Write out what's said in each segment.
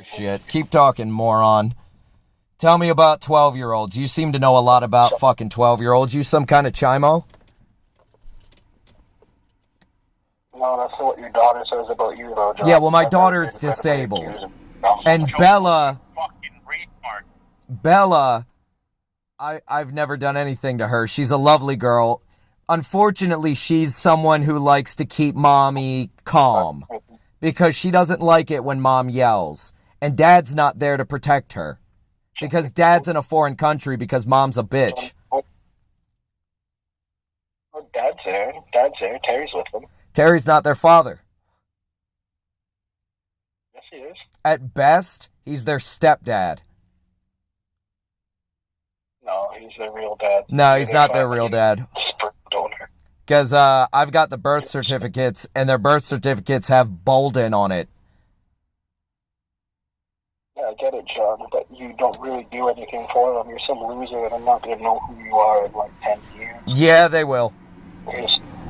Shit. Keep talking, moron. Tell me about 12-year-olds. You seem to know a lot about fucking 12-year-olds. You some kind of chimo? No, that's what your daughter says about you, though, John. Yeah, well, my daughter's disabled. And Bella, I've never done anything to her. She's a lovely girl. Unfortunately, she's someone who likes to keep mommy calm because she doesn't like it when mom yells. And dad's not there to protect her because dad's in a foreign country because mom's a bitch. Oh, Dad's there. Dad's there. Terry's with them. Terry's not their father. Yes, he is. At best, he's their stepdad. No, he's their real dad. No, he's not their real dad. Sperm donor. Because I've got the birth certificates, and their birth certificates have Boulden on it. Yeah, I get it, John, but you don't really do anything for them. You're some loser, and I'm not going to know who you are in like 10 years. Yeah, they will.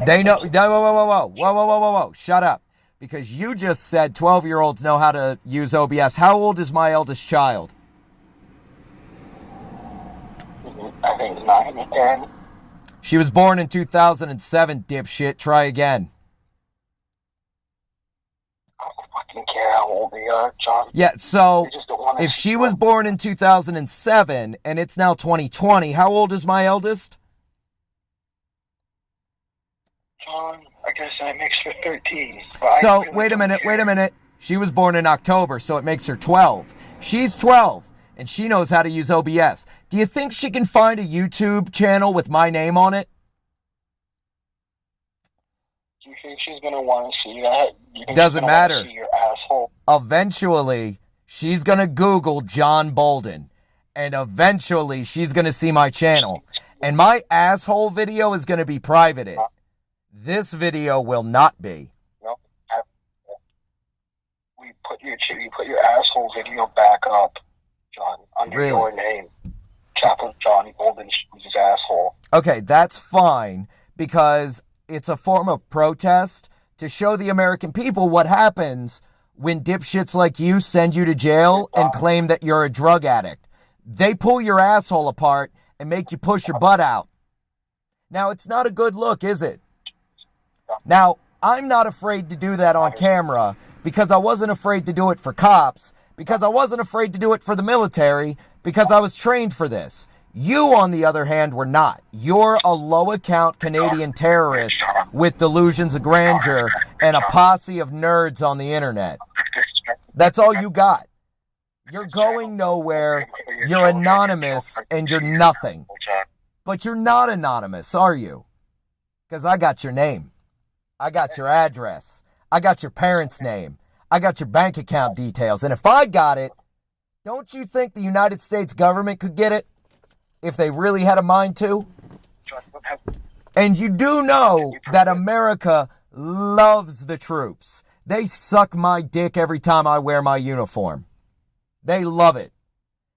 They know. Whoa. Shut up. Because you just said 12-year-olds know how to use OBS. How old is my eldest child? I think 9 or 10. She was born in 2007, dipshit. Try again. I don't fucking care how old they are, John. Yeah, so You just don't want to if she was born in 2007 and it's now 2020, how old is my eldest? John, I guess that makes her 13. So, wait a minute. She was born in October, so it makes her 12. She's 12, and she knows how to use OBS. Do you think she can find a YouTube channel with my name on it? Do you think she's going to want to see that? Doesn't matter. See your asshole? Eventually, she's going to Google John Boulden, and eventually, she's going to see my channel. And my asshole video is going to be privated. This video will not be. No. You put your asshole video back up, John, under your name. Chaplain John Boulden was his asshole. Okay, that's fine, because it's a form of protest to show the American people what happens when dipshits like you send you to jail and claim that you're a drug addict. They pull your asshole apart and make you push your butt out. Now, it's not a good look, is it? Now, I'm not afraid to do that on camera because I wasn't afraid to do it for cops, because I wasn't afraid to do it for the military, because I was trained for this. You, on the other hand, were not. You're a low-account Canadian terrorist with delusions of grandeur and a posse of nerds on the internet. That's all you got. You're going nowhere, you're anonymous, and you're nothing. But you're not anonymous, are you? Because I got your name. I got your address. I got your parents' name. I got your bank account details. And if I got it, don't you think the United States government could get it? If they really had a mind to? And you do know that America loves the troops. They suck my dick every time I wear my uniform. They love it.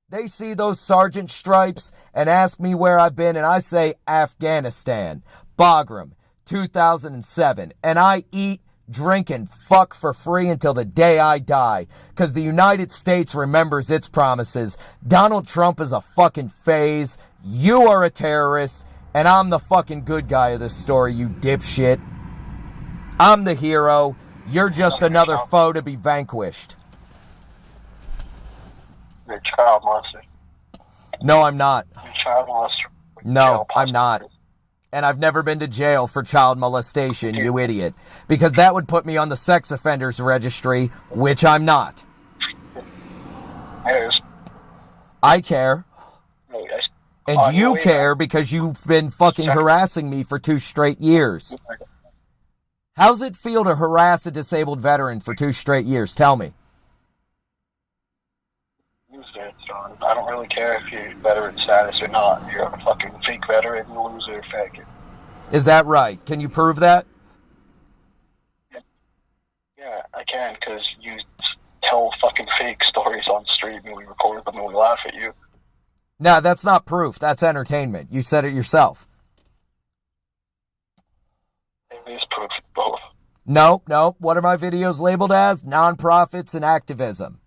They see those sergeant stripes and ask me where I've been, and I say Afghanistan, Bagram, 2007, and I eat, drink, and fuck for free until the day I die, because the United States remembers its promises. Donald Trump is a fucking phase, you are a terrorist, and I'm the fucking good guy of this story, you dipshit. I'm the hero, you're just another foe to be vanquished. You're a child monster. No, I'm not. You're a child monster. No, I'm not. And I've never been to jail for child molestation, you idiot. Because that would put me on the sex offenders registry, which I'm not. Yes. I care. And you care because you've been fucking harassing me for 2 straight years. How's it feel to harass a disabled veteran for 2 straight years? Tell me. I don't really care if you're veteran status or not. You're a fucking fake veteran, loser, faggot. Is that right? Can you prove that? Yeah, I can, because you tell fucking fake stories on stream and we record them and we laugh at you. No, that's not proof. That's entertainment. You said it yourself. It is proof of both. No. What are my videos labeled as? Nonprofits and activism.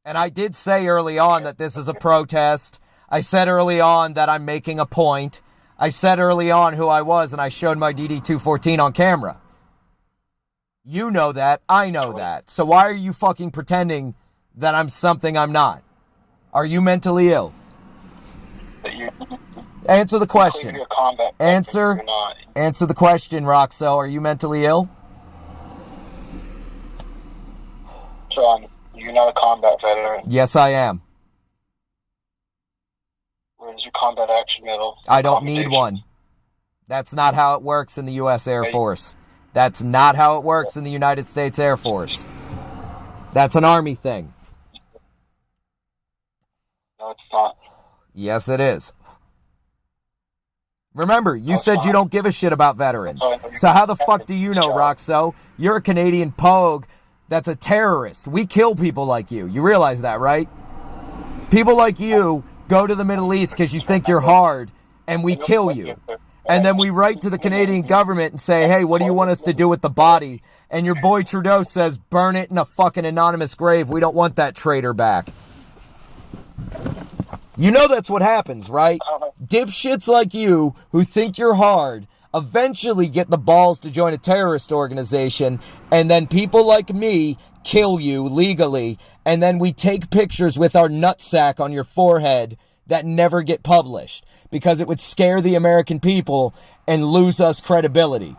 And I did say early on that this is a protest. I said early on that I'm making a point. I said early on who I was, and I showed my DD-214 on camera. You know that. I know that. So why are you fucking pretending that I'm something I'm not? Are you mentally ill? Answer the question. Answer the question, Roxo. Are you mentally ill? John, you're not a combat veteran. Yes, I am. Where's your combat action medal? I don't need one. That's not how it works in the U.S. Air Force. That's not how it works in the United States Air Force. That's an Army thing. No, it's not. Yes, it is. Remember, you said you don't give a shit about veterans. So how the fuck do you know, Roxo? You're a Canadian pogue that's a terrorist. We kill people like you. You realize that, right? People like you go to the Middle East because you think you're hard, and we kill you. And then we write to the Canadian government and say, hey, what do you want us to do with the body? And your boy Trudeau says, burn it in a fucking anonymous grave. We don't want that traitor back. You know that's what happens, right? Dipshits like you who think you're hard eventually get the balls to join a terrorist organization, and then people like me kill you legally, and then we take pictures with our nutsack on your forehead that never get published because it would scare the American people and lose us credibility.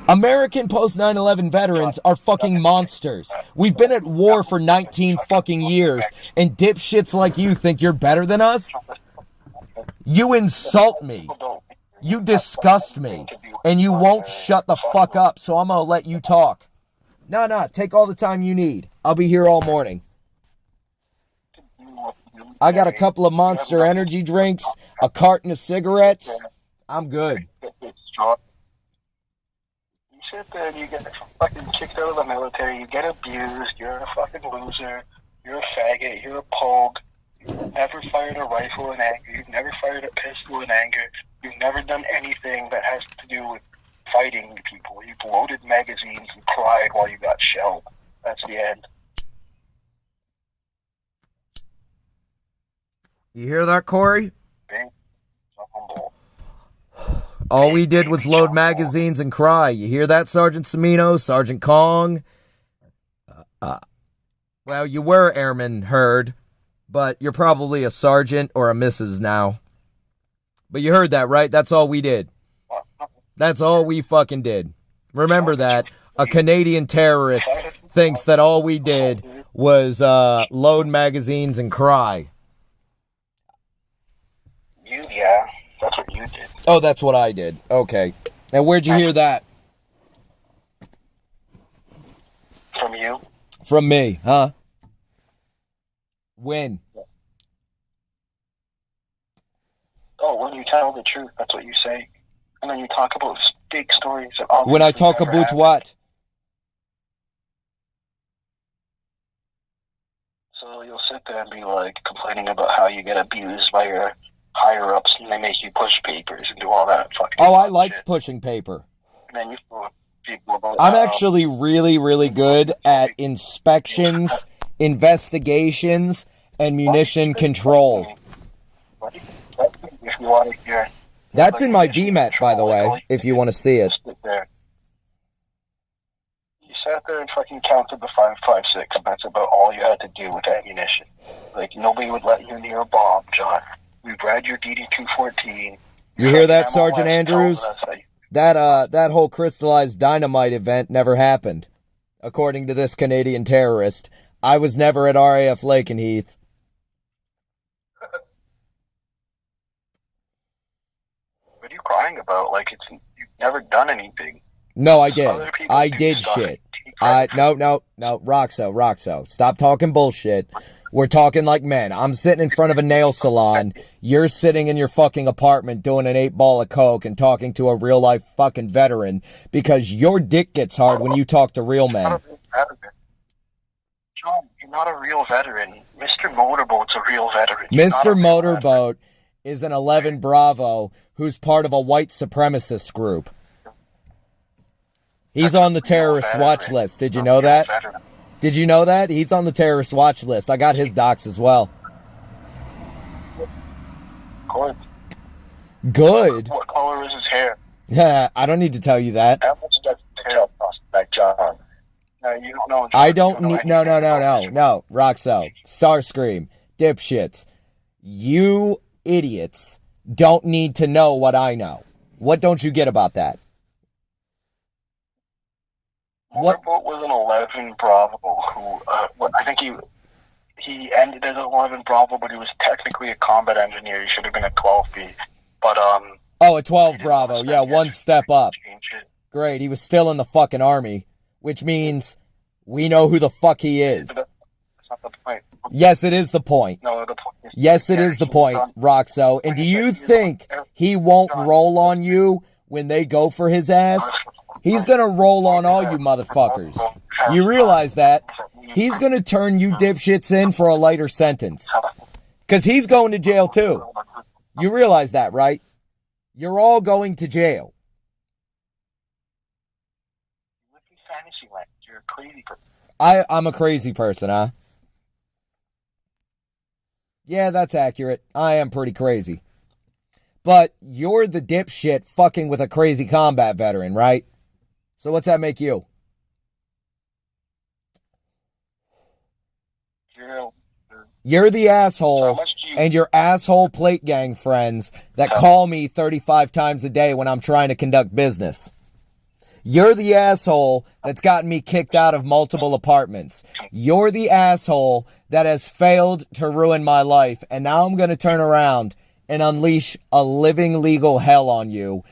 American post 9/11 veterans are fucking monsters. We've been at war for 19 fucking years, and dipshits like you think you're better than us? You insult me. You disgust me. And you won't shut the fuck up, so I'm gonna let you talk. Nah, take all the time you need. I'll be here all morning. I got a couple of Monster energy drinks, a carton of cigarettes. I'm good. You sit there and you get fucking kicked out of the military, you get abused, you're a fucking loser, you're a faggot, you're a pogue, you've never fired a rifle in anger, you've never fired a pistol in anger, you've never done anything that has to do with fighting people. You've loaded magazines and cried while you got shelled. That's the end. You hear that, Corey? Being humble. All we did was load magazines and cry. You hear that, Sergeant Semino, Sergeant Kong? Well, you were Airman Hurd, but you're probably a sergeant or a Mrs. now. But you heard that, right? That's all we did. That's all we fucking did. Remember that. A Canadian terrorist thinks that all we did was load magazines and cry. Yeah, that's what you did. Oh, that's what I did. Okay. And where'd you hear that? From you? From me, huh? When? Oh, when you tell the truth, that's what you say. And then you talk about big stories. When I talk about what? So you'll sit there and be like complaining about how you get abused by your higher ups and they make you push papers and do all that fucking Oh, I liked shit. Pushing paper. And then you fool people about I'm how- actually really, really good at inspections, investigations, and munition control. If you want to hear. That's in my VMAT, by the way, if you want to see it. Sit there. You sat there and fucking counted the 5.56, and that's about all you had to do with ammunition. Like, nobody would let you near a bomb, John. We've read your DD-214. You hear that, Sergeant Andrews? That whole crystallized dynamite event never happened. According to this Canadian terrorist, I was never at RAF Lakenheath. What are you crying about? Like, you've never done anything. No, I did. Other people I do did stuff. shit. No, Roxo. Stop talking bullshit. We're talking like men. I'm sitting in front of a nail salon. You're sitting in your fucking apartment doing an 8-ball of coke and talking to a real life fucking veteran because your dick gets hard when you talk to real men. John, you're not a real veteran. Mr. Motorboat's a real veteran. Mr. Motorboat is an 11 Bravo who's part of a white supremacist group. He's on the terrorist watch list. Did you know that? Did you know that? He's on the terrorist watch list. I got his docs as well. Good. Good? What color is his hair? Yeah, I don't need to tell you that. How much does his hair cost, like John? No, you don't know. John. I don't You need... know No, Roxo. Starscream. Dipshits. You idiots don't need to know what I know. What don't you get about that? Motorboat was an 11 Bravo who, I think he ended as an 11 Bravo, but he was technically a combat engineer. He should have been a 12B. But, Oh, a 12 Bravo. Yeah, one step up. Change it. Great. He was still in the fucking army, which means we know who the fuck he is. That's not the point. Yes, it is the point. No, the point is... Yes, it is the point, Roxo. And do you think he won't roll on you when they go for his ass? He's gonna roll on all you motherfuckers. You realize that? He's gonna turn you dipshits in for a lighter sentence. Because he's going to jail too. You realize that, right? You're all going to jail. You live in fantasy land. You're a crazy person. I'm a crazy person, huh? Yeah, that's accurate. I am pretty crazy. But you're the dipshit fucking with a crazy combat veteran, right? So what's that make you? You're the asshole and your asshole plate gang friends that call me 35 times a day when I'm trying to conduct business. You're the asshole that's gotten me kicked out of multiple apartments. You're the asshole that has failed to ruin my life, and now I'm going to turn around and unleash a living legal hell on you.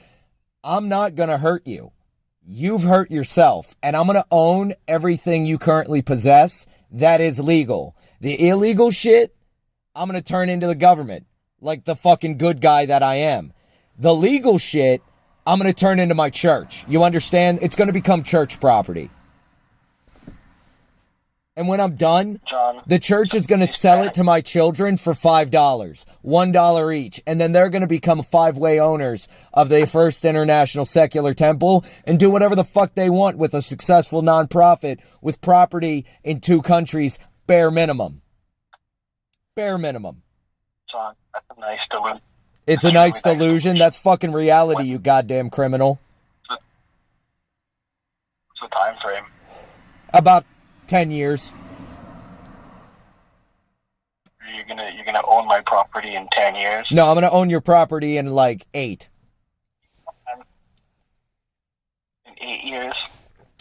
I'm not going to hurt you. You've hurt yourself, and I'm going to own everything you currently possess that is legal. The illegal shit, I'm going to turn into the government like the fucking good guy that I am. The legal shit, I'm going to turn into my church. You understand? It's going to become church property. And when I'm done, John, the church is going to sell it to my children for $5, $1 each. And then they're going to become 5-way owners of the First International Secular Temple and do whatever the fuck they want with a successful nonprofit with property in 2 countries, bare minimum. Bare minimum. John, that's a nice delusion. It's a nice delusion. That's fucking reality, you goddamn criminal. What's the time frame? About 10 years. You're gonna own my property in 10 years? No, I'm gonna own your property in like 8. In 8 years?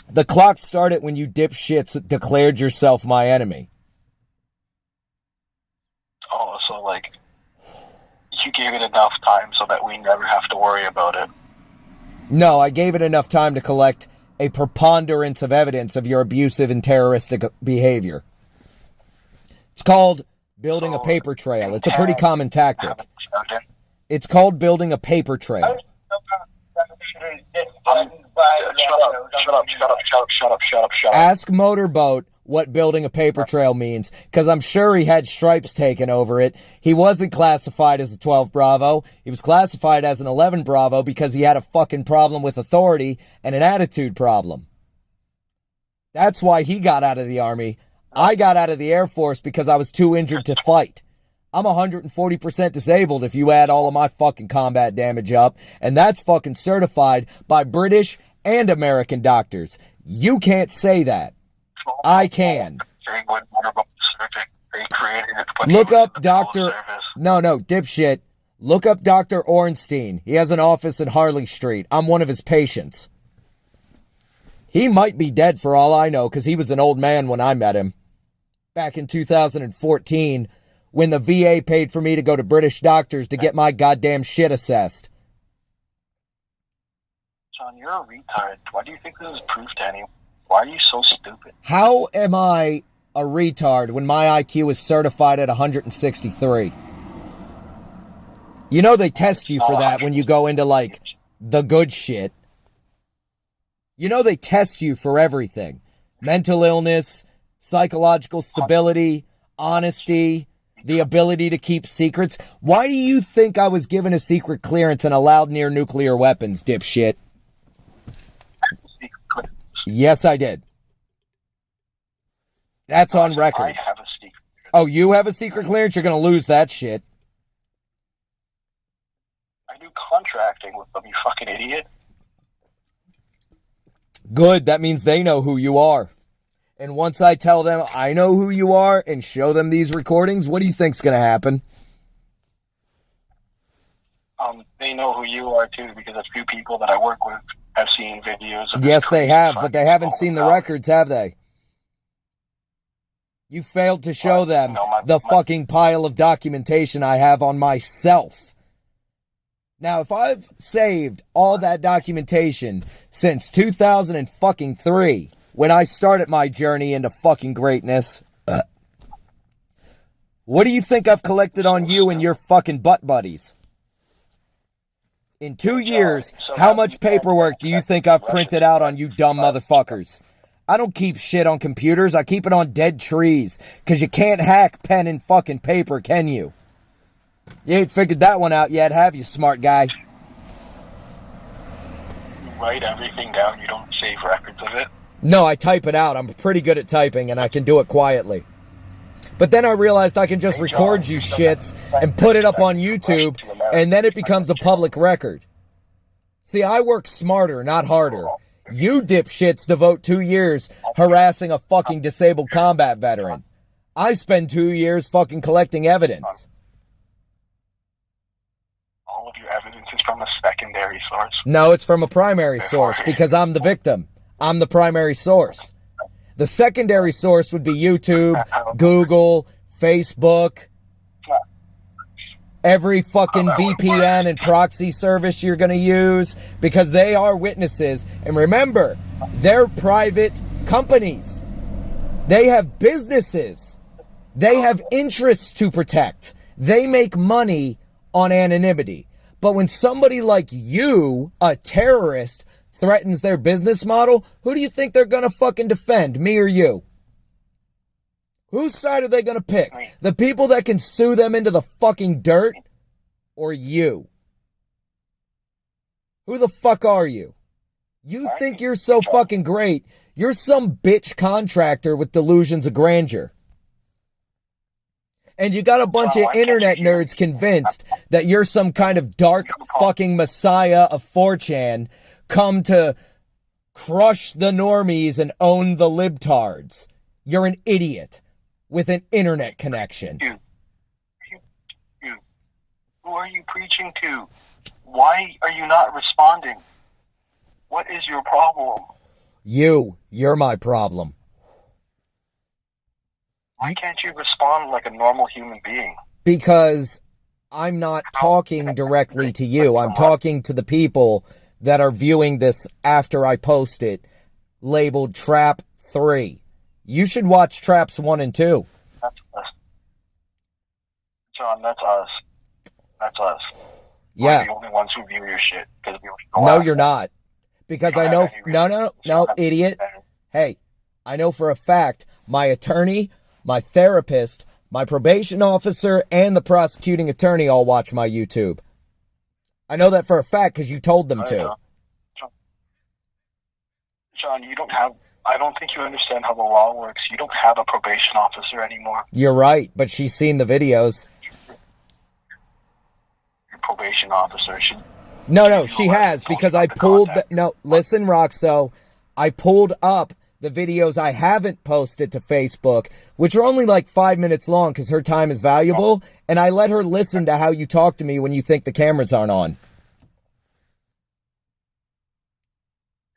The clock started when you dipshits declared yourself my enemy. Oh, so like, you gave it enough time so that we never have to worry about it. No, I gave it enough time to collect a preponderance of evidence of your abusive and terroristic behavior. It's called building a paper trail. It's a pretty common tactic. It's called building a paper trail. Shut up. Ask Motorboat what building a paper trail means, because I'm sure he had stripes taken over it. He wasn't classified as a 12 Bravo. He was classified as an 11 Bravo because he had a fucking problem with authority and an attitude problem. That's why he got out of the Army. I got out of the Air Force because I was too injured to fight. I'm 140% disabled if you add all of my fucking combat damage up, and that's fucking certified by British and American doctors. You can't say that. I can. Look up Dr. No, dipshit. Look up Dr. Ornstein. He has an office in Harley Street. I'm one of his patients. He might be dead for all I know, because he was an old man when I met him. Back in 2014, when the VA paid for me to go to British doctors to get my goddamn shit assessed. John, you're a retard. Why do you think this is proof to anyone? Why are you so stupid? How am I a retard when my IQ is certified at 163? You know they test you for that when you go into, like, the good shit. You know they test you for everything. Mental illness, psychological stability, honesty, the ability to keep secrets. Why do you think I was given a secret clearance and allowed near nuclear weapons, dipshit? Yes, I did. That's on I record. have a secret. Oh, you have a secret clearance? You're going to lose that shit. I do contracting with them, you fucking idiot. Good, that means they know who you are. And once I tell them I know who you are and show them these recordings, what do you think's going to happen? They know who you are too, because a few people that I work with have seen videos of Yes, they have, but they haven't fucking seen the records, have they? You failed to show them the fucking pile of documentation I have on myself. Now, if I've saved all that documentation since 2003, when I started my journey into fucking greatness, what do you think I've collected on you and your fucking butt buddies? In 2 years, how much paperwork do you think I've printed out on you dumb motherfuckers? I don't keep shit on computers. I keep it on dead trees. Because you can't hack pen and fucking paper, can you? You ain't figured that one out yet, have you, smart guy? You write everything down. You don't save records of it. No, I type it out. I'm pretty good at typing, and I can do it quietly. But then I realized I can just record you shits and put it up on YouTube, and then it becomes a public record. See, I work smarter, not harder. You dipshits devote 2 years harassing a fucking disabled combat veteran. I spend 2 years fucking collecting evidence. All of your evidence is from a secondary source. No, it's from a primary source, because I'm the victim. I'm the primary source. The secondary source would be YouTube, Google, Facebook, every fucking VPN and proxy service you're going to use, because they are witnesses. And remember, they're private companies. They have businesses. They have interests to protect. They make money on anonymity. But when somebody like you, a terrorist, threatens their business model, who do you think they're gonna fucking defend, me or you? Whose side are they gonna pick? The people that can sue them into the fucking dirt, or you? Who the fuck are you? You think you're so fucking great. You're some bitch contractor with delusions of grandeur. And you got a bunch of internet nerds convinced that you're some kind of dark fucking messiah of 4chan come to crush the normies and own the libtards. You're an idiot with an internet connection. You. Who are you preaching to? Why are you not responding? What is your problem? You're my problem. Why can't you respond like a normal human being? Because I'm not talking directly to you. I'm talking to the people that are viewing this after I post it, labeled Trap 3. You should watch Traps 1 and 2. That's us. John, that's us. That's us. Yeah. We're the only ones who view your shit. No, you're not. Because I know... No, idiot. Hey, I know for a fact my attorney, my therapist, my probation officer, and the prosecuting attorney all watch my YouTube. I know that for a fact because you told them to. John, I don't think you understand how the law works. You don't have a probation officer anymore. You're right, but she's seen the videos. Your probation officer should... No, she has, because I pulled... listen, Roxo. I pulled up the videos I haven't posted to Facebook, which are only like 5 minutes long because her time is valuable, and I let her listen to how you talk to me when you think the cameras aren't on.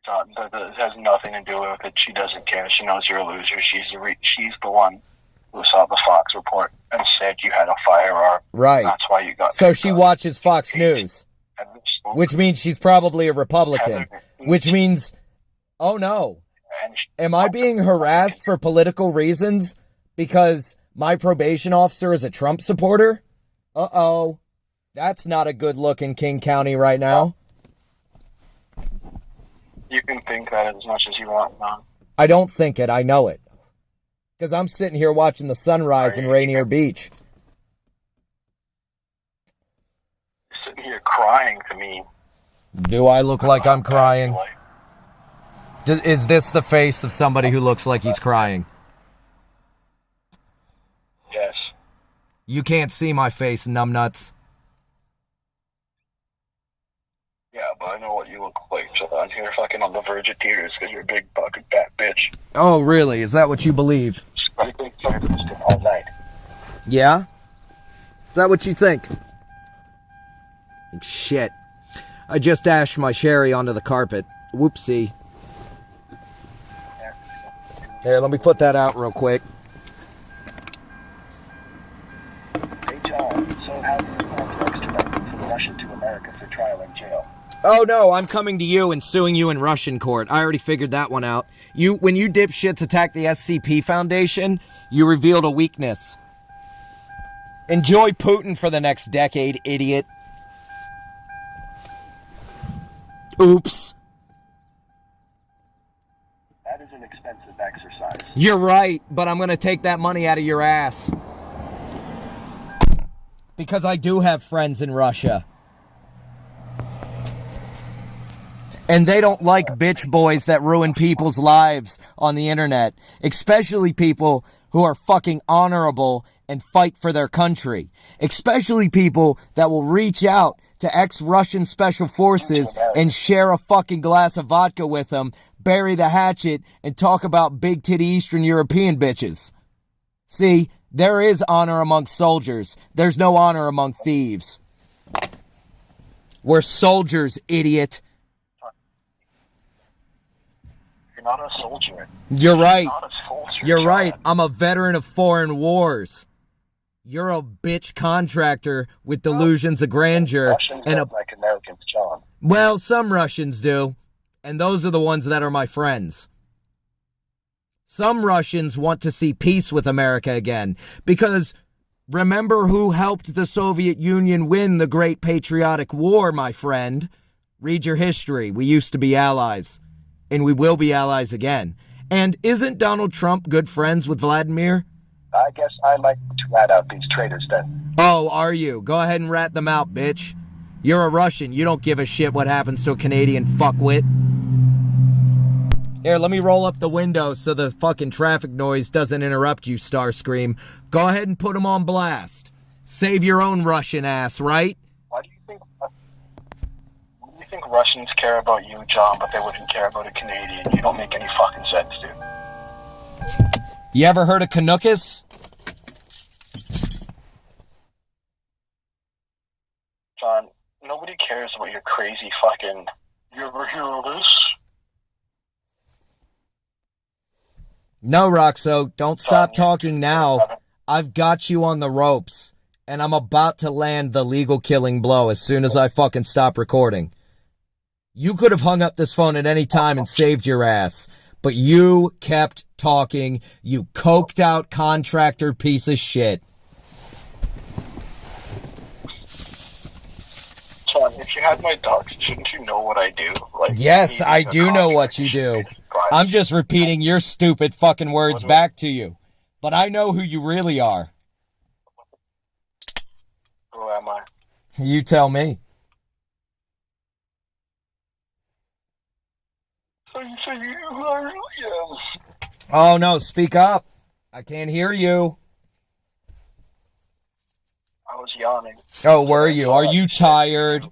It has nothing to do with it. She doesn't care. She knows you're a loser. She's the one who saw the Fox report and said you had a firearm. Right. That's why you got... So she watches Fox News, which means she's probably a Republican, which means... Oh, no. Am I being harassed for political reasons because my probation officer is a Trump supporter? Uh-oh. That's not a good look in King County right now. You can think that as much as you want, man. I don't think it. I know it. Because I'm sitting here watching the sunrise in Rainier Beach. You're sitting here crying to me. Do I look like I'm crying? Is this the face of somebody who looks like he's crying? You can't see my face, numbnuts. Yeah, but I know what you look like, John. You're fucking on the verge of tears because you're a big fucking fat bitch. Oh, really? Is that what you believe? I think fucking all night. Yeah? Is that what you think? Shit. I just dashed my sherry onto the carpet. Whoopsie. Here, let me put that out real quick. Hey, John, so how do you complex tonight for the Russian to America for trial in jail? Oh, no, I'm coming to you and suing you in Russian court. I already figured that one out. When you dipshits attacked the SCP Foundation, you revealed a weakness. Enjoy Putin for the next decade, idiot. Oops. That is an expensive exercise. You're right, but I'm going to take that money out of your ass. Because I do have friends in Russia. And they don't like bitch boys that ruin people's lives on the internet. Especially people who are fucking honorable and fight for their country. Especially people that will reach out to ex-Russian special forces and share a fucking glass of vodka with them, bury the hatchet, and talk about big titty Eastern European bitches. See, there is honor among soldiers. There's no honor among thieves. We're soldiers, idiot. You're not a soldier. You're right. You're not a soldier, You're John. right. I'm a veteran of foreign wars. You're a bitch contractor with delusions of grandeur. Russians And don't like Americans, John. well, some Russians do. And those are the ones that are my friends. Some Russians want to see peace with America again. Because remember who helped the Soviet Union win the Great Patriotic War, my friend? Read your history. We used to be allies. And we will be allies again. And isn't Donald Trump good friends with Vladimir? I guess I might rat out these traitors then. Oh, are you? Go ahead and rat them out, bitch. You're a Russian. You don't give a shit what happens to a Canadian fuckwit. Here, let me roll up the window so the fucking traffic noise doesn't interrupt you, Starscream. Go ahead and put them on blast. Save your own Russian ass, right? Why do you think Russians care about you, John, but they wouldn't care about a Canadian? You don't make any fucking sense, dude. You ever heard of Canuckus? John, nobody cares about your crazy fucking... You ever hear of this? No, Roxo, don't stop talking now. I've got you on the ropes, and I'm about to land the legal killing blow as soon as I fucking stop recording. You could have hung up this phone at any time and saved your ass, but you kept talking, you coked out contractor piece of shit. John, if you had my docs, shouldn't you know what I do? Like, Yes, I do know what you do. I'm just repeating your stupid fucking words back to you. But I know who you really are. Who am I? You tell me. So you say who I really am? Oh no, speak up. I can't hear you. I was yawning. Oh, were you? Are you tired?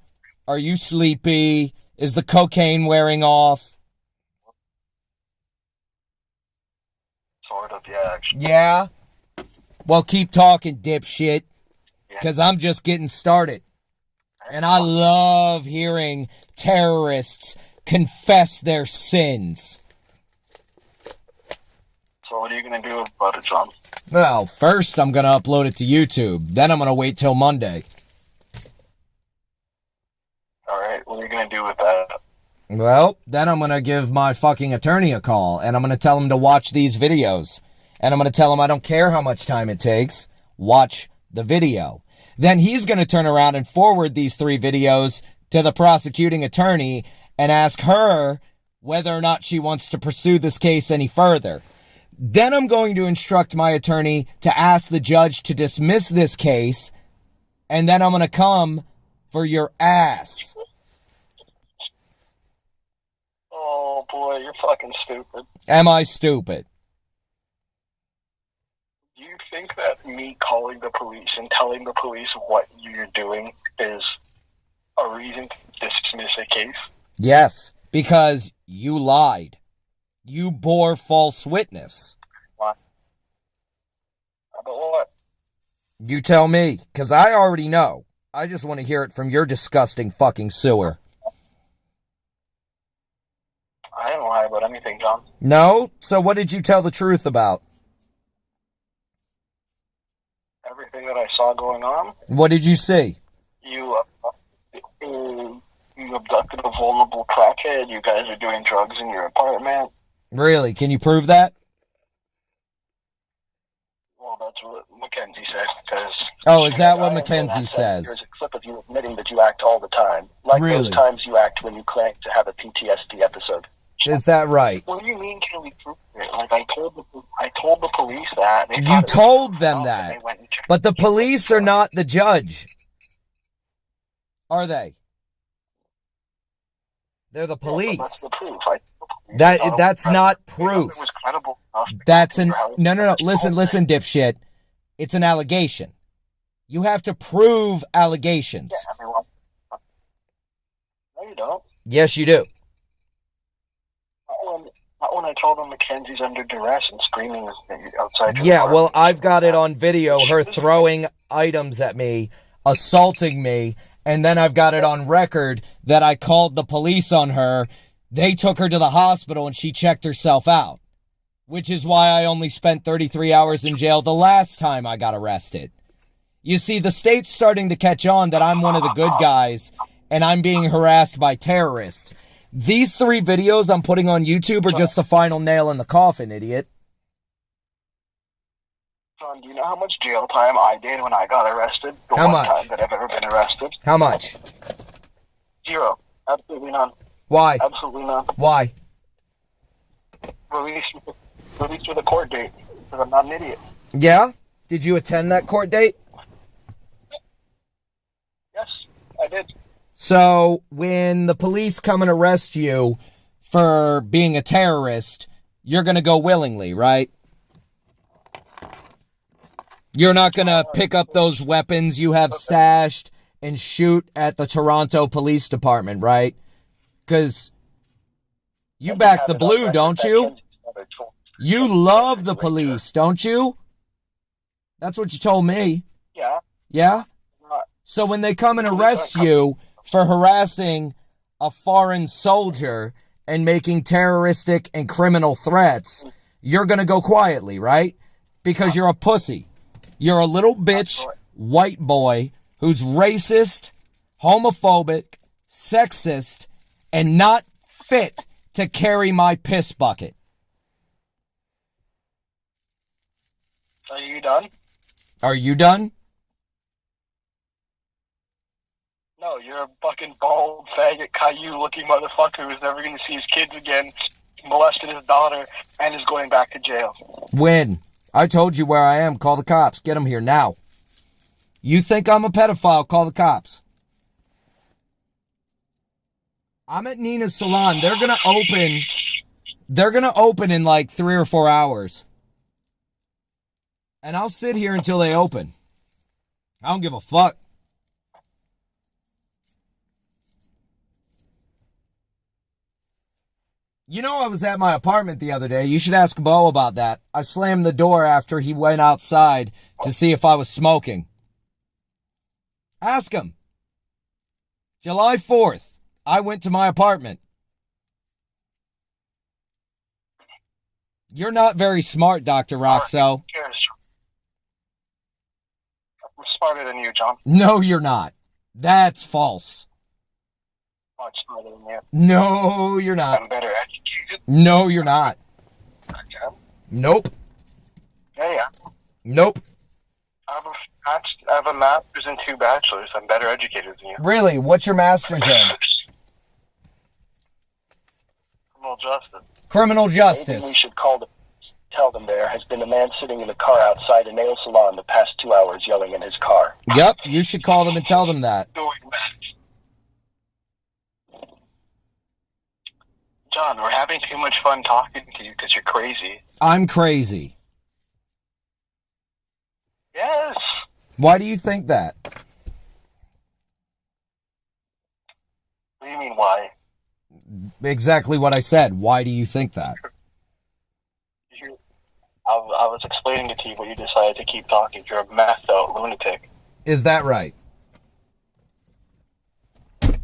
Are you sleepy? Is the cocaine wearing off? Sort of, yeah, actually. Yeah? Well, keep talking, dipshit. Because I'm just getting started. And I love hearing terrorists confess their sins. So what are you going to do about it, John? Well, first I'm going to upload it to YouTube. Then I'm going to wait till Monday. Alright, what are you going to do with that? Well, then I'm going to give my fucking attorney a call. And I'm going to tell him to watch these videos. And I'm going to tell him I don't care how much time it takes. Watch the video. Then he's going to turn around and forward these 3 videos to the prosecuting attorney and ask her whether or not she wants to pursue this case any further. Then I'm going to instruct my attorney to ask the judge to dismiss this case, and then I'm going to come for your ass. Oh boy, you're fucking stupid. Am I stupid? you think that me calling the police and telling the police what you're doing is a reason to dismiss a case? Yes, because you lied. You bore false witness. Why? About what? You tell me, because I already know. I just want to hear it from your disgusting fucking sewer. I didn't lie about anything, John. No? So what did you tell the truth about? Everything that I saw going on. What did you see? You abducted a vulnerable crackhead. You guys are doing drugs in your apartment. Really? Can you prove that? Well, that's what Mackenzie said. Because oh, is that what Mackenzie says? There's a clip of you admitting that you act all the time. Like really? Those times you act when you claim to have a PTSD episode. Is that right? What do you mean, can we prove it? Like, I told the police that. You told them that. But the police are not the judge. Are they? They're the police. That's the proof. That's not proof. It was credible enough. That's no. Listen, dipshit. It's an allegation. You have to prove allegations. Yeah, everyone. No, you don't. Yes, you do. Not when I told them Mackenzie's under duress and screaming outside. Yeah, well, I've got it on video. Her throwing items at me, assaulting me. And then I've got it on record that I called the police on her. They took her to the hospital and she checked herself out. Which is why I only spent 33 hours in jail the last time I got arrested. You see, the state's starting to catch on that I'm one of the good guys and I'm being harassed by terrorists. These 3 videos I'm putting on YouTube are just the final nail in the coffin, idiot. John, do you know how much jail time I did when I got arrested? The how one much? time that I've ever been arrested? How much? 0. Absolutely none. Why? Absolutely none. Why? Released with a court date, because I'm not an idiot. Yeah? Did you attend that court date? Yes, I did. So, when the police come and arrest you for being a terrorist, you're going to go willingly, right? You're not going to pick up those weapons you have stashed and shoot at the Toronto Police Department, right? Because you back the blue, don't you? You love the police, don't you? That's what you told me. Yeah. Yeah? So when they come and arrest you for harassing a foreign soldier and making terroristic and criminal threats, you're going to go quietly, right? Because you're a pussy. You're a little bitch white boy who's racist, homophobic, sexist, and not fit to carry my piss bucket. Are you done? Are you done? No, you're a fucking bald, faggot, Caillou-looking motherfucker who's never going to see his kids again, molested his daughter, and is going back to jail. When? I told you where I am. Call the cops. Get them here now. You think I'm a pedophile? Call the cops. I'm at Nina's salon. They're going to open in like 3 or 4 hours. And I'll sit here until they open. I don't give a fuck. You know, I was at my apartment the other day. You should ask Bo about that. I slammed the door after he went outside to see if I was smoking. Ask him. July 4th, I went to my apartment. You're not very smart, Dr. Roxo. I'm smarter than you, John. No, you're not. That's false. Much smarter than you. No, you're not. I'm better educated. No, you're not. I am. Nope. Yeah. Nope. I have a master's and 2 bachelors. I'm better educated than you. Really? What's your master's in? Criminal justice. Criminal Maybe justice. we should tell them there has been a man sitting in a car outside a nail salon the past 2 hours yelling in his car. Yep, you should call them and tell them that. John, we're having too much fun talking to you because you're crazy. I'm crazy. Why do you think that? What do you mean, why? Exactly what I said. Why do you think that? I was explaining it to you, but you decided to keep talking. You're a methed out lunatic. Is that right?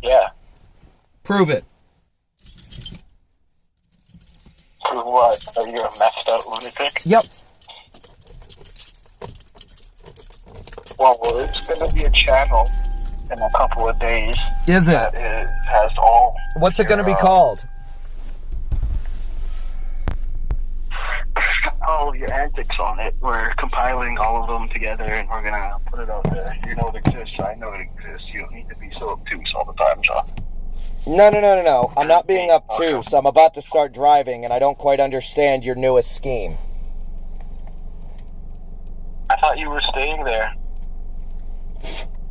Yeah. Prove it. Prove what? That you're a methed out lunatic? Yep. Well, it's going to be a channel in a couple of days. Is it? That has all... What's it going to be called? All your antics on it. We're compiling all of them together and we're going to put it out there. You know it exists. I know it exists. You don't need to be so obtuse all the time, John. No. I'm not being obtuse. I'm about to start driving and I don't quite understand your newest scheme. I thought you were staying there.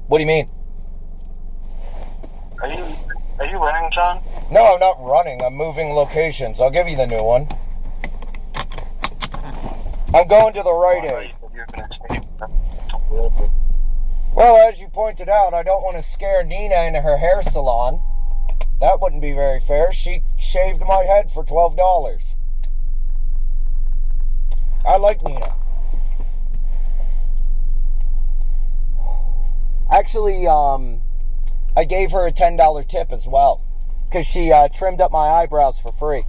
What do you mean? Are you running, John? No, I'm not running. I'm moving locations. I'll give you the new one. I'm going to the Rite Aid. Well, as you pointed out, I don't want to scare Nina into her hair salon. That wouldn't be very fair. She shaved my head for $12. I like Nina. Actually, I gave her a $10 tip as well, because she trimmed up my eyebrows for free.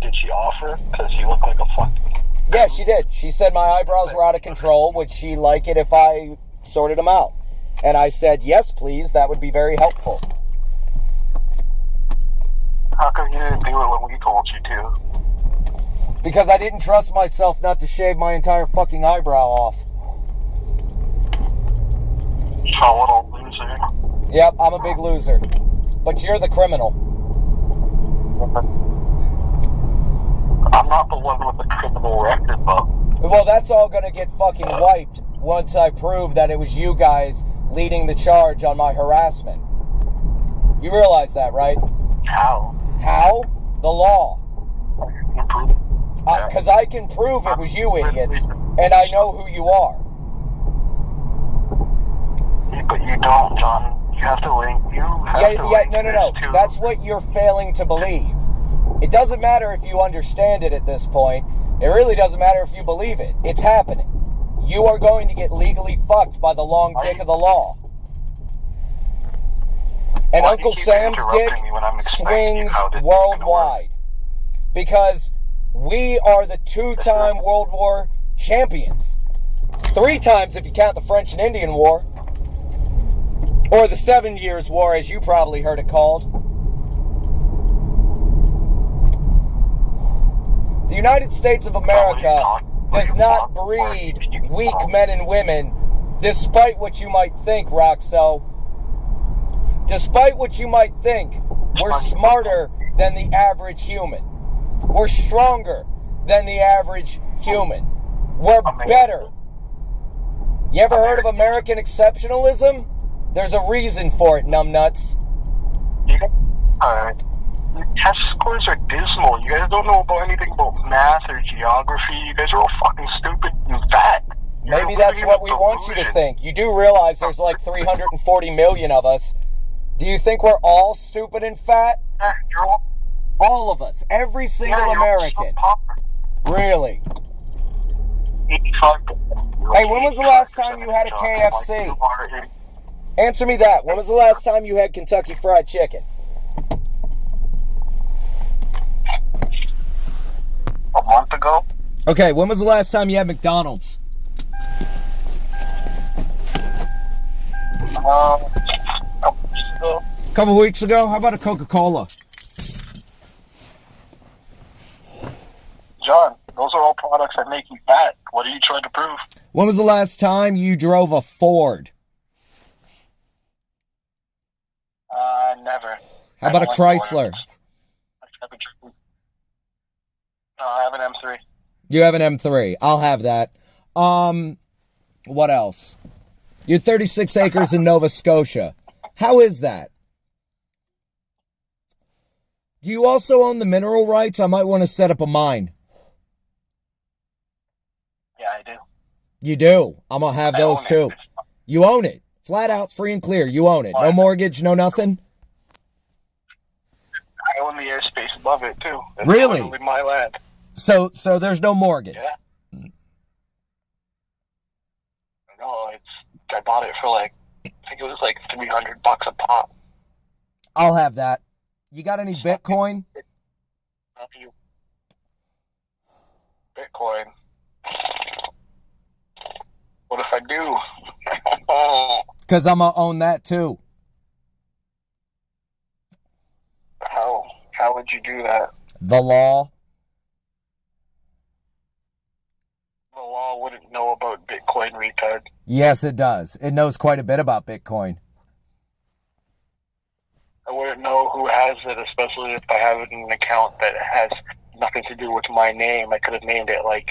Did she offer? Because you look like a fucking... Yeah, she did. She said my eyebrows were out of control. Would she like it if I sorted them out? And I said, yes, please. That would be very helpful. How come you didn't do it when we told you to? Because I didn't trust myself not to shave my entire fucking eyebrow off. Oh, what a loser. Yep, I'm a big loser. But you're the criminal. I'm not the one with the criminal record, though. Well, that's all gonna get fucking wiped once I prove that it was you guys leading the charge on my harassment. You realize that, right? How? How? The law. You can prove it. Because I can prove it was you idiots, and I know who you are. But you don't, John. You have to link. No. That's what you're failing to believe. It doesn't matter if you understand it at this point. It really doesn't matter if you believe it. It's happening. You are going to get legally fucked by the long dick of the law. And Uncle Sam's dick swings worldwide. Because we are the 2-time World War champions. 3 times if you count the French and Indian War. Or the 7 Years' War, as you probably heard it called. The United States of America does not breed weak men and women, despite what you might think, Roxo. Despite what you might think, we're smarter than the average human. We're stronger than the average human. We're better. You ever heard of American exceptionalism? There's a reason for it, numbnuts. Alright. Your test scores are dismal. You guys don't know about anything about math or geography. You guys are all fucking stupid and fat. Maybe that's what we want you to think. You do realize there's like 340 million of us. Do you think we're all stupid and fat? All of us. Every single American. Really? 85. Hey, when was the last time you had a KFC? Answer me that. When was the last time you had Kentucky Fried Chicken? A month ago. Okay, when was the last time you had McDonald's? A couple weeks ago? How about a Coca-Cola? John, those are all products that make you fat. What are you trying to prove? When was the last time you drove a Ford? Never. How about a Chrysler? No, I have an M3. You have an M3. I'll have that. What else? You're 36 acres in Nova Scotia. How is that? Do you also own the mineral rights? I might want to set up a mine. Yeah, I do. You do. I'm going to have those too. You own it. Flat out, free and clear. You own it. No mortgage, no nothing? I own the airspace above it too. It's really? Literally my land. So there's no mortgage? Yeah. No, I bought it for like, I think it was like $300 a pop. I'll have that. You got any Bitcoin? Bitcoin. What if I do? Because I'm going to own that too. How would you do that? The law. The law wouldn't know about Bitcoin, retard. Yes, it does. It knows quite a bit about Bitcoin. I wouldn't know who has it, especially if I have it in an account that has nothing to do with my name. I could have named it like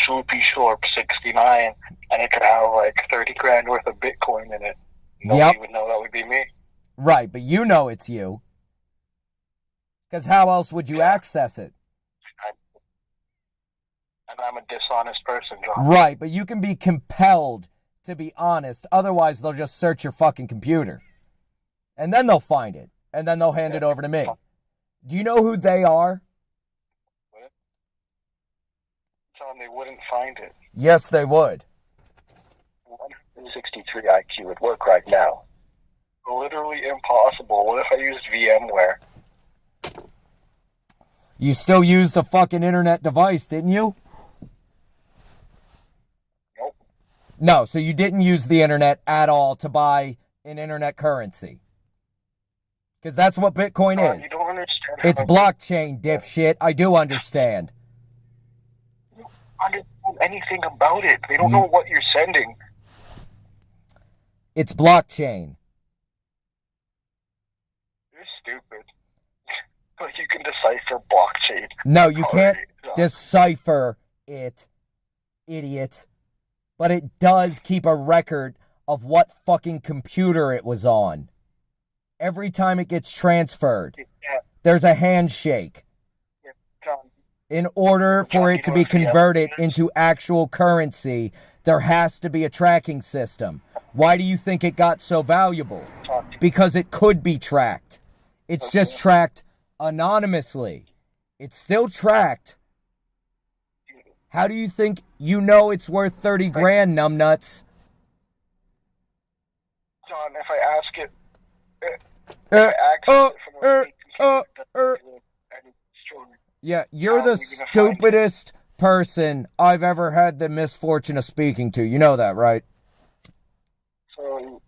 Swoopy Shorp 69, and it could have like 30 grand worth of Bitcoin in it. Nobody would know that would be me. Right, but you know it's you. Because how else would you access it? And I'm a dishonest person, John. Right, but you can be compelled to be honest. Otherwise, they'll just search your fucking computer. And then they'll find it. And then they'll hand it over to me. Do you know who they are? John, they wouldn't find it. Yes, they would. 163 IQ would work right now. Literally impossible. What if I used VMware? You still used a fucking internet device, didn't you? Nope. No, so you didn't use the internet at all to buy an internet currency. Because that's what Bitcoin is. You don't understand. It's blockchain, dipshit. I do understand. You don't understand anything about it. They don't know what you're sending. It's blockchain. You're stupid. Like you can decipher blockchain. No, you can't decipher it, idiot. But it does keep a record of what fucking computer it was on. Every time it gets transferred, there's a handshake. In order for it to be converted into actual currency, there has to be a tracking system. Why do you think it got so valuable? Because it could be tracked. It's just tracked anonymously. It's still tracked. How do you think you know it's worth 30 grand, numbnuts? John, if I ask it, yeah, you're the stupidest person I've ever had the misfortune of speaking to. You know that, right? So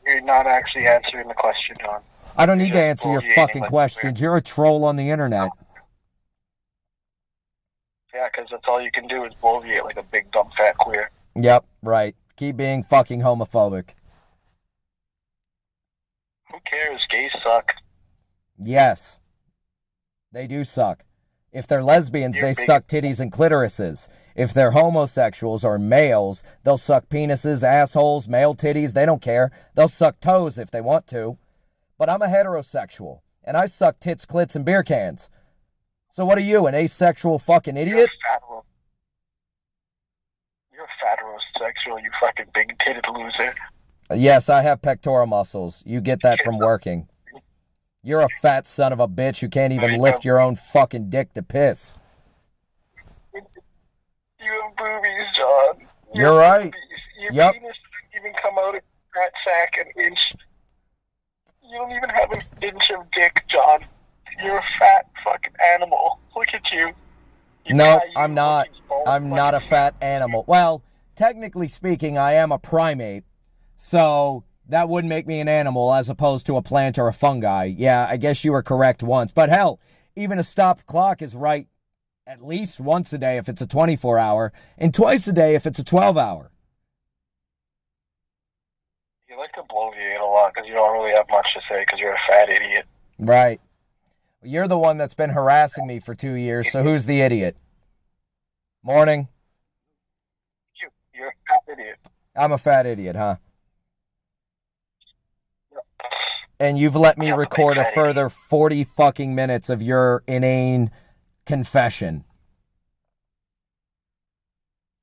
you're not actually answering the question, John. I don't need to answer your fucking questions. You're a troll on the internet. Yeah, because that's all you can do is bloviate like a big dumb fat queer. Yep, right. Keep being fucking homophobic. Who cares? Gays suck. Yes. They do suck. If they're lesbians, they suck titties and clitorises. If they're homosexuals or males, they'll suck penises, assholes, male titties. They don't care. They'll suck toes if they want to. But I'm a heterosexual, and I suck tits, clits, and beer cans. So what are you, an asexual fucking idiot? You're a fat heterosexual, you fucking big-titted loser. Yes, I have pectoral muscles. You get that from working. You're a fat son of a bitch who can't even lift your own fucking dick to piss. You have boobies, John. You're right. Your penis doesn't even come out of that sack an inch. You don't even have an inch of dick, John. You're a fat fucking animal. Look at you. No, I'm not. I'm not a fat animal. Well, technically speaking, I am a primate. So that would make me an animal as opposed to a plant or a fungi. Yeah, I guess you were correct once. But hell, even a stopped clock is right at least once a day if it's a 24-hour, and twice a day if it's a 12-hour. You like to bloviate a lot because you don't really have much to say because you're a fat idiot. Right. You're the one that's been harassing me for 2 years, so who's the idiot? Morning. You're a fat idiot. I'm a fat idiot, huh? And you've let me record a further 40 fucking minutes of your inane confession.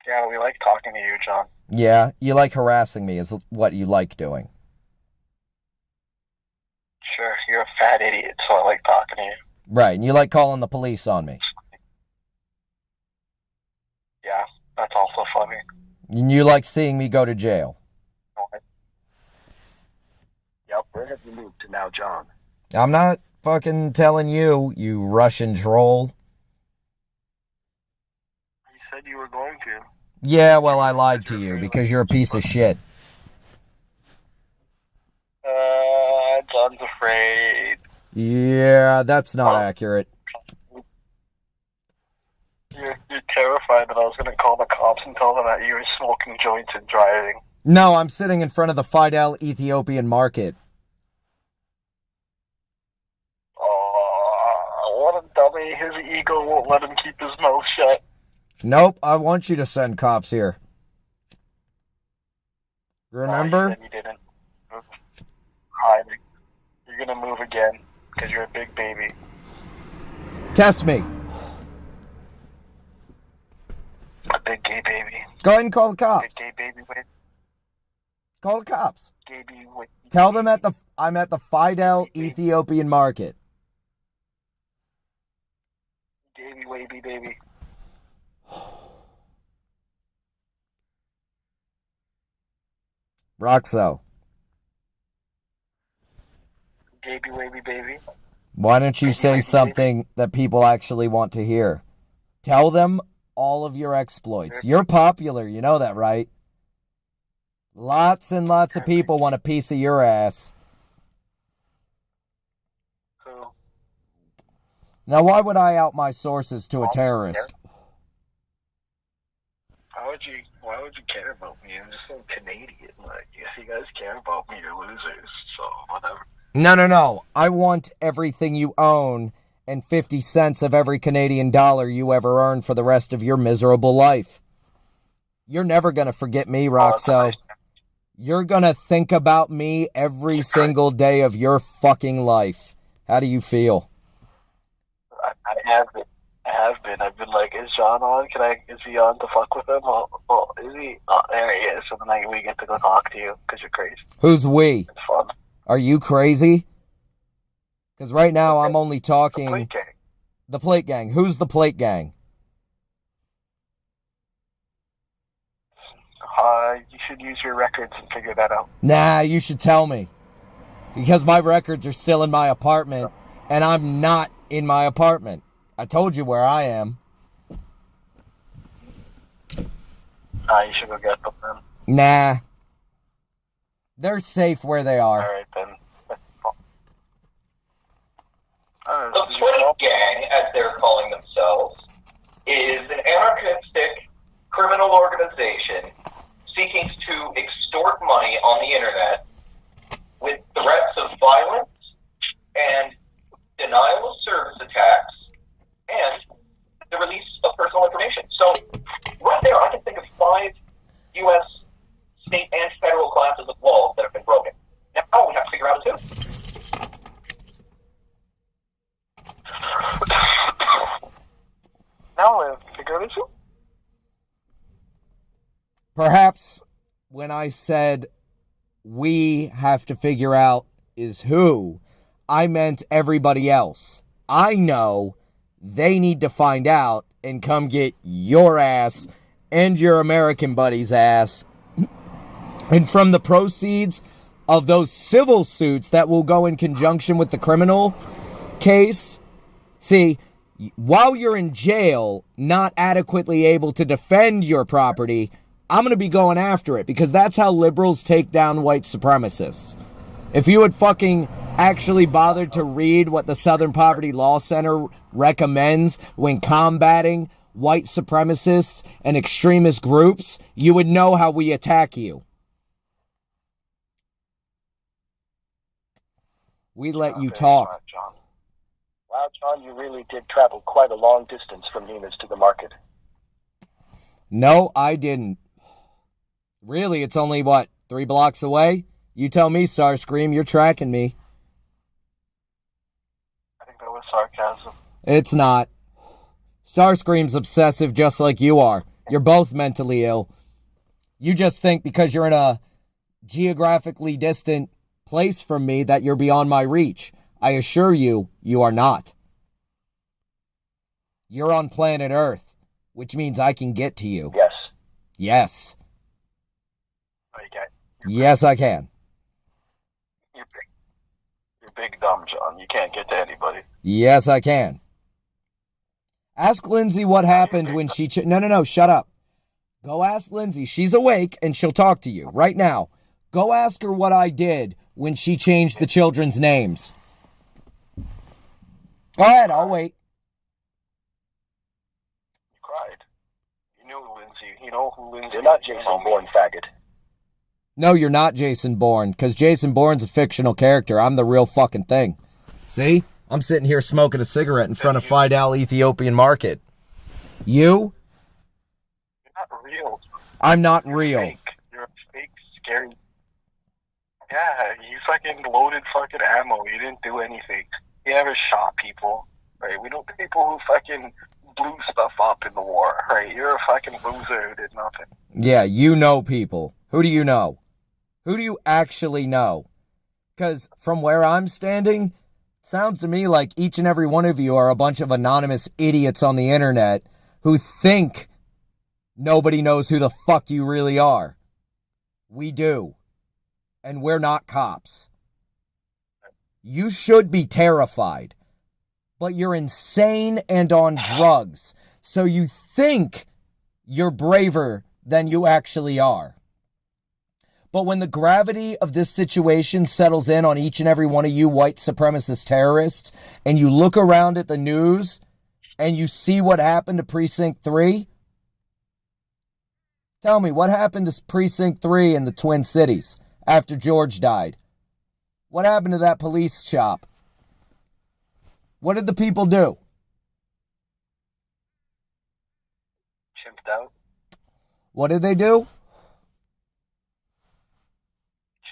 Yeah, Yeah, we like talking to you, John. Yeah, you like harassing me is what you like doing. Sure, you're a fat idiot, so I like talking to you. Right, and you like calling the police on me. Yeah, that's also funny. And you like seeing me go to jail. Yep, where have you moved to now, John? I'm not fucking telling you, you Russian troll. You said you were going to. Yeah, well, I lied to you because you're a piece of shit. John's afraid. Yeah, that's not accurate. You're terrified that I was going to call the cops and tell them that you were smoking joints and driving. No, I'm sitting in front of the Fidel Ethiopian market. Oh, what a dummy. His ego won't let him keep his mouth shut. Nope, I want you to send cops here. Remember? No, you said you didn't. Hiding. You're going to move again because you're a big baby. Test me. A big gay baby. Go ahead and call the cops. Big gay baby. Wait. Call the cops. Gay baby. Wait. Tell them I'm at the Fidel Ethiopian market. Baby, wavy baby. Roxo. Baby, wavy baby. Why don't you say something that people actually want to hear? Tell them all of your exploits. You're popular, you know that, right? Lots and lots of people want a piece of your ass. Who? Now, why would I out my sources to a terrorist? Why would you care about me? I'm just so Canadian. Like, if you guys care about me, you're losers. So, whatever. No. I want everything you own and 50 cents of every Canadian dollar you ever earn for the rest of your miserable life. You're never going to forget me, Roxo. You're going to think about me every single day of your fucking life. How do you feel? I have been. I've been like, is John on? Is he on to fuck with him? Well, is he? Oh, there he is. So then we get to go talk to you because you're crazy. Who's we? It's fun. Are you crazy? Because right now I'm only talking... The Plate Gang. The Plate Gang. Who's the Plate Gang? You should use your records and figure that out. Nah, you should tell me. Because my records are still in my apartment, and I'm not in my apartment. I told you where I am. You should go get them then. Nah. They're safe where they are. Alright then. The Plate Gang, as they're calling themselves, is an anarchistic criminal organization seeking to extort money on the internet with threats of violence and denial of service attacks and the release of personal information. So, right there, I can think of 5 U.S. state and federal classes of laws that have been broken. Now we have to figure out who. Now we have to figure out who. Perhaps when I said we have to figure out is who, I meant everybody else. I know they need to find out and come get your ass and your American buddy's ass. And from the proceeds of those civil suits that will go in conjunction with the criminal case, see, while you're in jail, not adequately able to defend your property, I'm going to be going after it because that's how liberals take down white supremacists. If you had fucking actually bothered to read what the Southern Poverty Law Center recommends when combating white supremacists and extremist groups, you would know how we attack you. We let you talk. Wow, John, you really did travel quite a long distance from Nina's to the market. No, I didn't. Really, it's only, 3 blocks away? You tell me, Starscream, you're tracking me. I was sarcasm. It's not. Starscream's obsessive just like you are. You're both mentally ill. You just think because you're in a geographically distant place from me that you're beyond my reach. I assure you, you are not. You're on planet Earth, which means I can get to you. Yes. Yes. No, you can't. Yes, I can. You're big. You're big dumb, John. You can't get to anybody. Yes, I can. Ask Lindsay what happened when she... No, shut up. Go ask Lindsay. She's awake and she'll talk to you right now. Go ask her what I did when she changed the children's names. Go ahead, I'll wait. You cried. You knew Lindsay. You know who Lindsay is. You're not Jason Bourne, faggot. No, you're not Jason Bourne, because Jason Bourne's a fictional character. I'm the real fucking thing. See? I'm sitting here smoking a cigarette in front of Fidel Ethiopian Market. You? You're not real. I'm not You're real. Fake. You're a fake, scary... Yeah, you fucking loaded fucking ammo. You didn't do anything. You never shot people, right? We know people who fucking blew stuff up in the war, right? You're a fucking loser who did nothing. Yeah, you know people. Who do you know? Who do you actually know? Because from where I'm standing, it sounds to me like each and every one of you are a bunch of anonymous idiots on the internet who think nobody knows who the fuck you really are. We do. And we're not cops. You should be terrified. But you're insane and on drugs. So you think you're braver than you actually are. But when the gravity of this situation settles in on each and every one of you white supremacist terrorists, and you look around at the news, and you see what happened to Precinct 3, tell me, what happened to Precinct 3 in the Twin Cities after George died? What happened to that police shop? What did the people do? Chimped out. What did they do?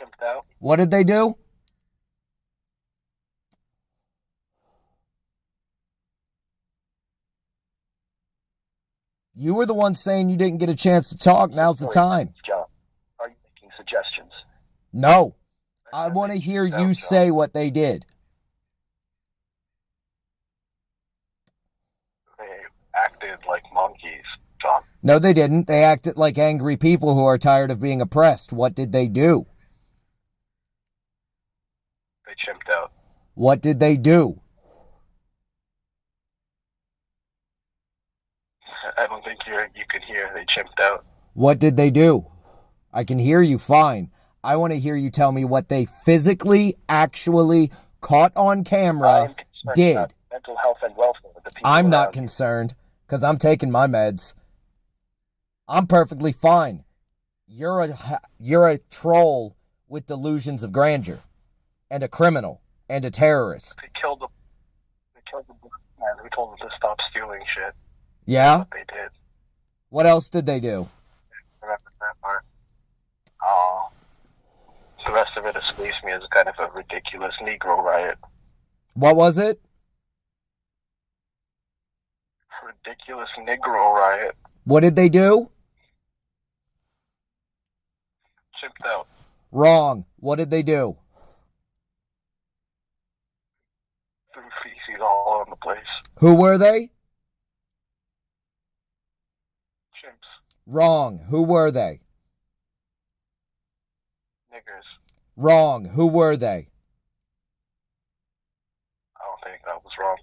Chimped out. What did they do? You were the one saying you didn't get a chance to talk. Now's the time. John, are you making suggestions? No. I want to hear you say what they did. They acted like monkeys, John. No, they didn't. They acted like angry people who are tired of being oppressed. What did they do? They chimped out. What did they do? I don't think you could hear. They chimped out. What did they do? I can hear you fine. I want to hear you tell me what they physically, actually, caught on camera, did. About mental health and welfare of the people I'm not around you. concerned, because I'm taking my meds. I'm perfectly fine. You're a troll with delusions of grandeur, and a criminal, and a terrorist. They killed the man. We told them to stop stealing shit. Yeah? But they did. What else did they do? Remember that part? The rest of it escapes me as kind of a ridiculous Negro riot. What was it? Ridiculous Negro riot. What did they do? Chipped out. Wrong. What did they do? Threw feces all over the place. Who were they? Chimps. Wrong. Who were they? Niggers. Wrong. Who were they? I don't think that was wrong.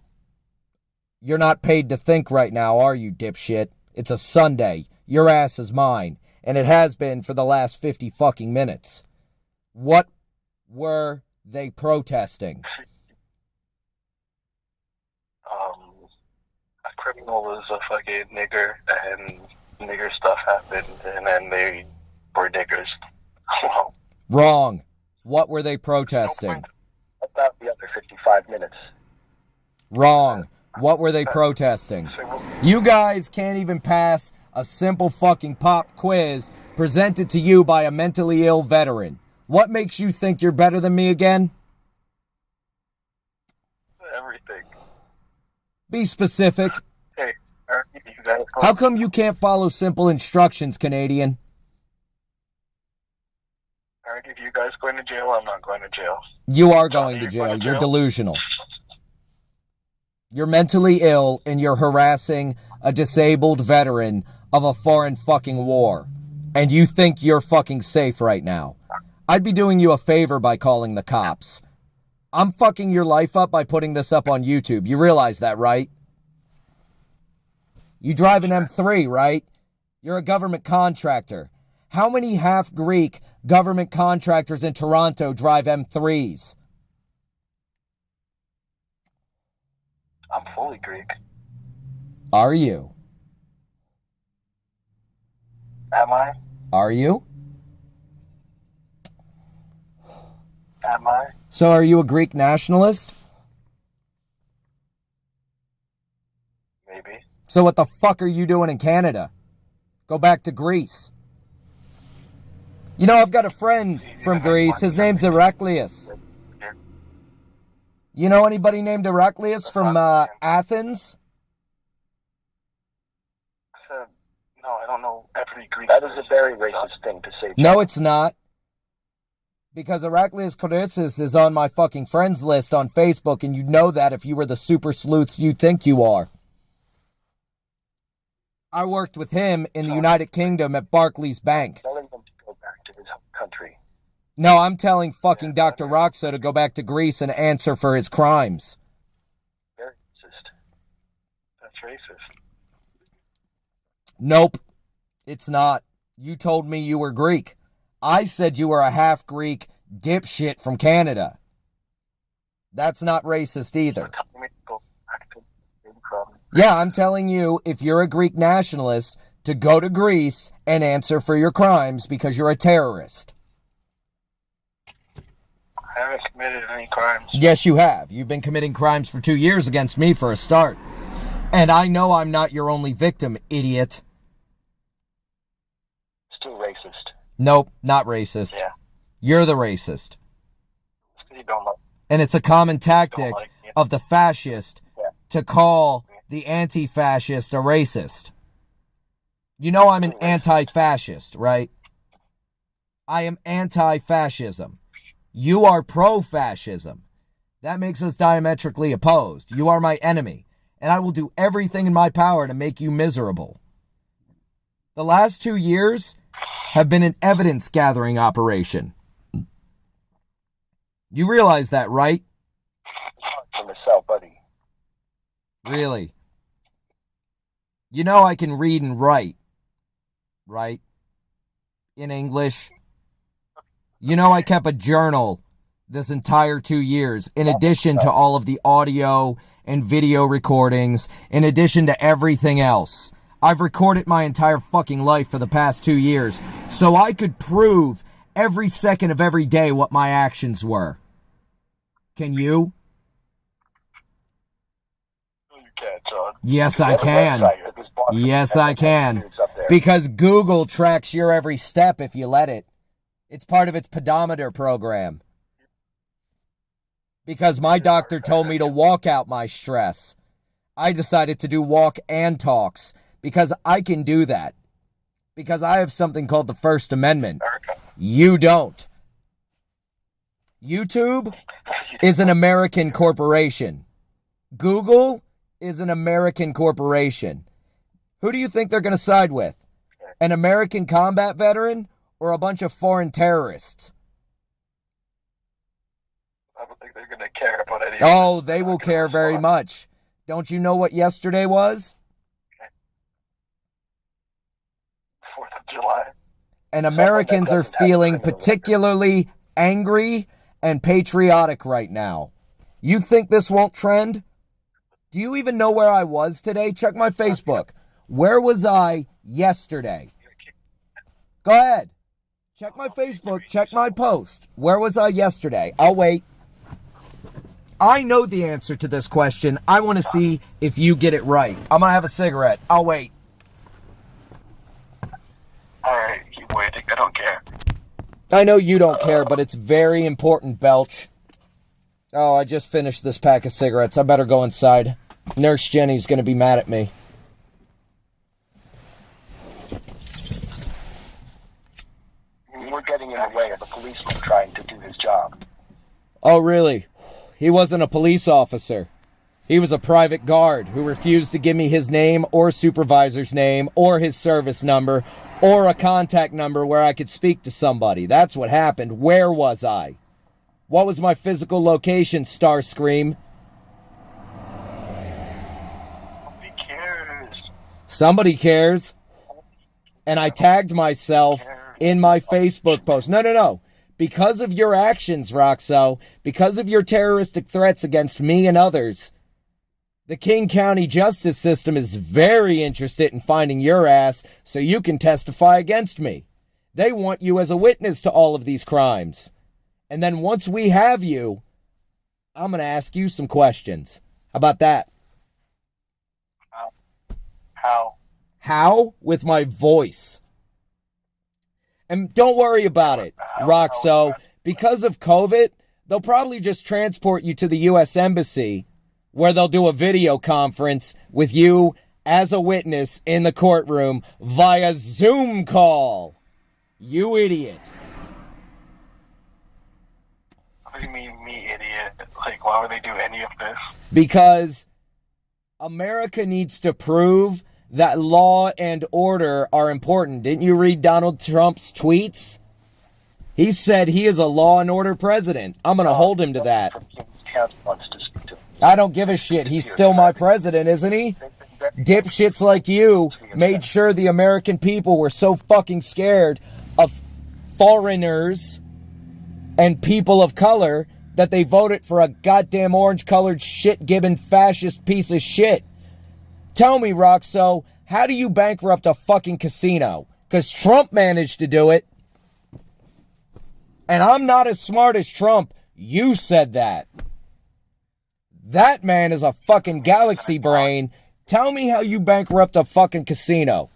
You're not paid to think right now, are you, dipshit? It's a Sunday. Your ass is mine. And it has been for the last 50 fucking minutes. What were they protesting? A criminal was a fucking nigger, and nigger stuff happened, and then they were niggers. Well, Wrong. What were they protesting? about the other 55 minutes. Wrong. What were they protesting? You guys can't even pass a simple fucking pop quiz presented to you by a mentally ill veteran. What makes you think you're better than me again? Everything. Be specific. Hey, Eric, you How come you can't follow simple instructions, Canadian? Alright, if you guys going to jail, I'm not going to jail. You are going to jail. You're delusional. You're mentally ill and you're harassing a disabled veteran of a foreign fucking war. And you think you're fucking safe right now. I'd be doing you a favor by calling the cops. I'm fucking your life up by putting this up on YouTube. You realize that, right? You drive an M3, right? You're a government contractor. How many half-Greek government contractors in Toronto drive M3s? I'm fully Greek. Are you? Am I? Are you? Am I? So are you a Greek nationalist? Maybe. So what the fuck are you doing in Canada? Go back to Greece. You know, I've got a friend from Greece. His name's Heraclius. You know anybody named Heraclius from Athens? No, I don't know every Greek. That is a very racist thing to say. No, it's not. Because Heraclius Koritsis is on my fucking friends list on Facebook, and you'd know that if you were the super sleuths you think you are. I worked with him in the United Kingdom at Barclays Bank. Telling him to go back to his country. No, I'm telling fucking Dr. Roxo to go back to Greece and answer for his crimes. Very racist. That's racist. Nope, it's not. You told me you were Greek. I said you were a half-Greek dipshit from Canada. That's not racist either. Yeah, I'm telling you, if you're a Greek nationalist, to go to Greece and answer for your crimes because you're a terrorist. I haven't committed any crimes. Yes, you have. You've been committing crimes for 2 years against me for a start. And I know I'm not your only victim, idiot. Still racist. Nope, not racist. Yeah. You're the racist. You don't like. And it's a common tactic of the fascist to call the anti-fascist a racist. You know I'm an anti-fascist, right? I am anti-fascism. You are pro-fascism. That makes us diametrically opposed. You are my enemy, and I will do everything in my power to make you miserable. The last 2 years have been an evidence-gathering operation. You realize that, right? From the South, buddy. Really? You know I can read and write, right? In English. You know I kept a journal this entire 2 years, in addition to all of the audio and video recordings, in addition to everything else. I've recorded my entire fucking life for the past 2 years, so I could prove every second of every day what my actions were. Can you? You can't, John. Yes, I can. Yes, I can. Because Google tracks your every step if you let it. It's part of its pedometer program. Because my doctor told me to walk out my stress. I decided to do walk and talks. Because I can do that. Because I have something called the First Amendment. You don't. YouTube is an American corporation. Google is an American corporation. Who do you think they're going to side with? An American combat veteran or a bunch of foreign terrorists? I don't think they're going to care about anything. Oh, they will care very much. Don't you know what yesterday was? 4th of July. And Americans are feeling particularly angry and patriotic right now. You think this won't trend? Do you even know where I was today? Check my Facebook. Where was I yesterday? Go ahead. Check my Facebook. Check my post. Where was I yesterday? I'll wait. I know the answer to this question. I want to see if you get it right. I'm going to have a cigarette. I'll wait. Alright, keep waiting. I don't care. I know you don't care, but it's very important, Belch. Oh, I just finished this pack of cigarettes. I better go inside. Nurse Jenny's going to be mad at me. were getting in the way of the policeman trying to do his job. Oh, really? He wasn't a police officer. He was a private guard who refused to give me his name or supervisor's name or his service number or a contact number where I could speak to somebody. That's what happened. Where was I? What was my physical location, Starscream? Nobody cares. Somebody cares. And I tagged myself in my Facebook post. No. Because of your actions, Roxo, because of your terroristic threats against me and others, the King County justice system is very interested in finding your ass so you can testify against me. They want you as a witness to all of these crimes. And then once we have you, I'm going to ask you some questions. How about that? How? How? With my voice. And don't worry about it, Roxo. Because of COVID, they'll probably just transport you to the U.S. Embassy, where they'll do a video conference with you as a witness in the courtroom via Zoom call. You idiot. What do you mean, me idiot? Like, why would they do any of this? Because America needs to prove that law and order are important. Didn't you read Donald Trump's tweets? He said he is a law and order president. I'm going to hold him to that. I don't give a shit. He's still my president, isn't he? Dipshits like you made sure the American people were so fucking scared of foreigners and people of color that they voted for a goddamn orange-colored shit-gibbon fascist piece of shit. Tell me, Roxo, how do you bankrupt a fucking casino? Because Trump managed to do it. And I'm not as smart as Trump. You said that. That man is a fucking galaxy brain. Tell me how you bankrupt a fucking casino.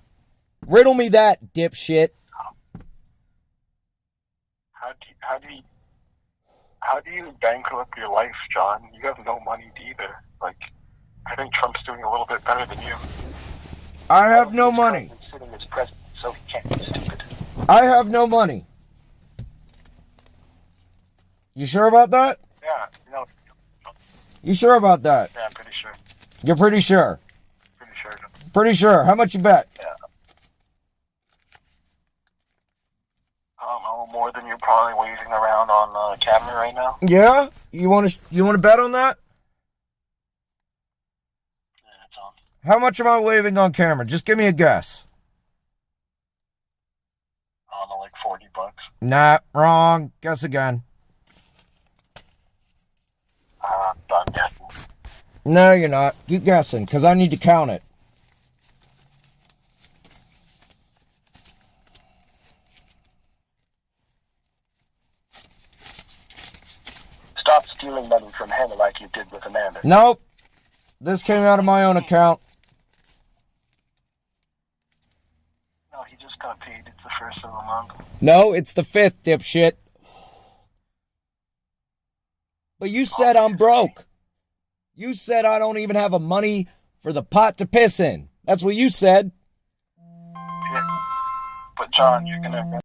Riddle me that, dipshit. How do you bankrupt your life, John? You have no money either. Like, I think Trump's doing a little bit better than you. I have no money. He's sitting as president, so he can't be stupid. I have no money. You sure about that? Yeah, no. You sure about that? Yeah, I'm pretty sure. You're pretty sure? Pretty sure. Pretty sure. How much you bet? Yeah. More than you're probably waving around on camera right now. Yeah? You want to bet on that? Yeah, it's on. How much am I waving on camera? Just give me a guess. I don't know, like $40. Nah, wrong. Guess again. Done guessing. No, you're not. Keep guessing, because I need to count it. Stop stealing money from Hannah like you did with Amanda. Nope. This came out of my own account. No, he just got paid. It's the first of the month. No, it's the 5th, dipshit. But you said I'm broke. You said I don't even have a money for the pot to piss in. That's what you said. Yeah. But John, you're gonna